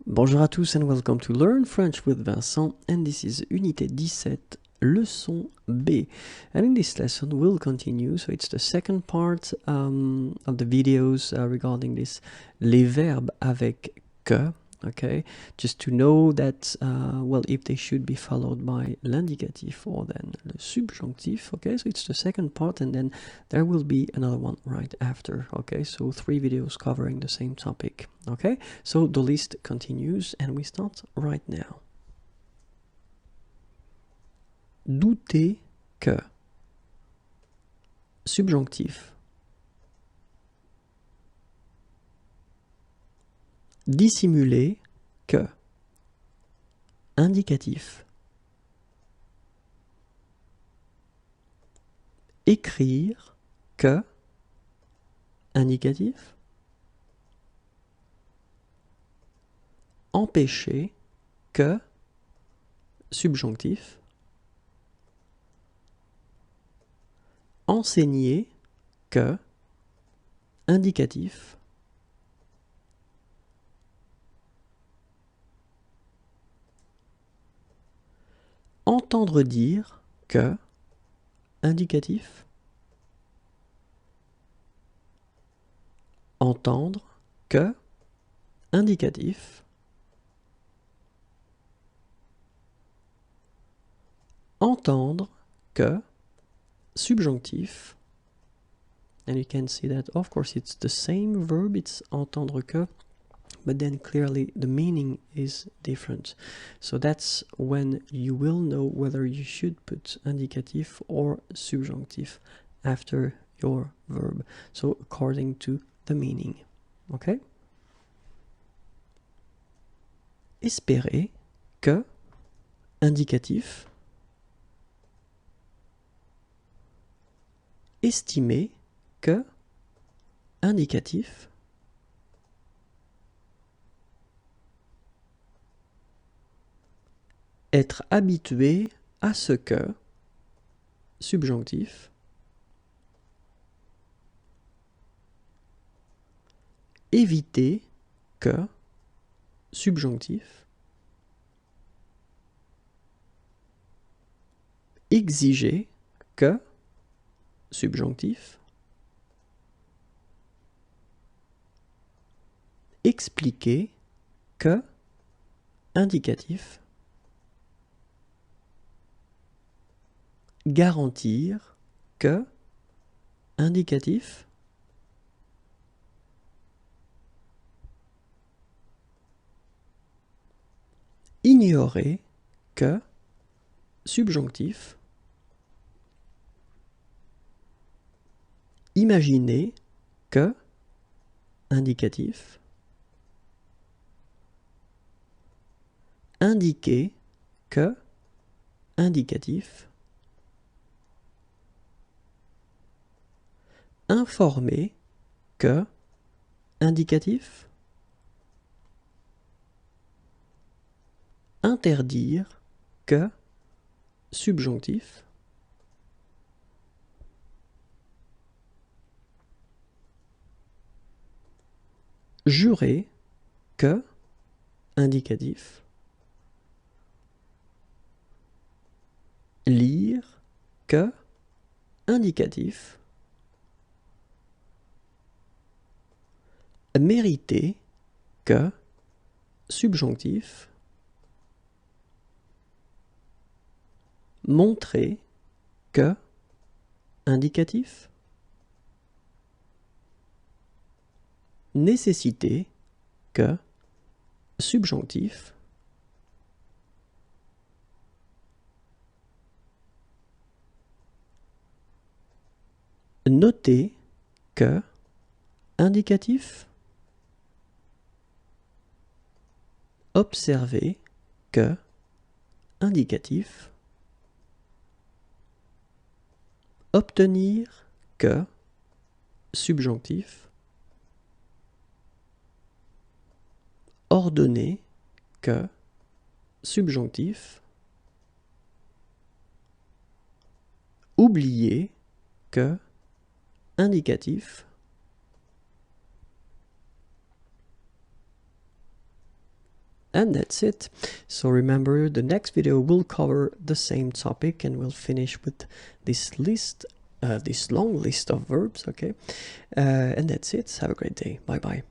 Bonjour à tous and welcome to Learn French with Vincent, and this is Unité 17, Leçon B. And in this lesson we'll continue, so it's the second part of the videos regarding this, les verbes avec que, okay? Just to know that, well, if they should be followed by l'indicatif or then le subjonctif, okay? So it's the second part and then there will be another one right after, okay? So 3 videos covering the same topic, okay? So the list continues and we start right now. Douter que. Subjonctif. Dissimuler que. Indicatif. Écrire que. Indicatif. Empêcher que. Subjonctif. Enseigner que. Indicatif. Entendre dire que. Indicatif. Entendre que. Indicatif. Entendre que. Subjonctif. And you can see that, of course, it's the same verb, it's entendre que, but then clearly the meaning is different. So that's when you will know whether you should put indicatif or subjunctif after your verb. So according to the meaning. Okay? Espérer que, indicatif. Estimer que, indicatif. Être habitué à ce que, subjonctif. Éviter que, subjonctif. Exiger que, subjonctif. Expliquer que, indicatif. Garantir que, indicatif. Ignorer que, subjonctif. Imaginer que, indicatif. Indiquer que, indicatif. Informer que, indicatif. Interdire que, subjonctif. Jurer que, indicatif. Lire que, indicatif. Mériter que, subjonctif. Montrer que, indicatif. Nécessiter que, subjonctif. Noter que, indicatif. Observer que, indicatif. Obtenir que, subjonctif. Ordonner que, subjonctif. Oublier que, indicatif. And that's it. So remember, the next video will cover the same topic, and we'll finish with this list, this long list of verbs, okay? And that's it. Have a great day. Bye bye.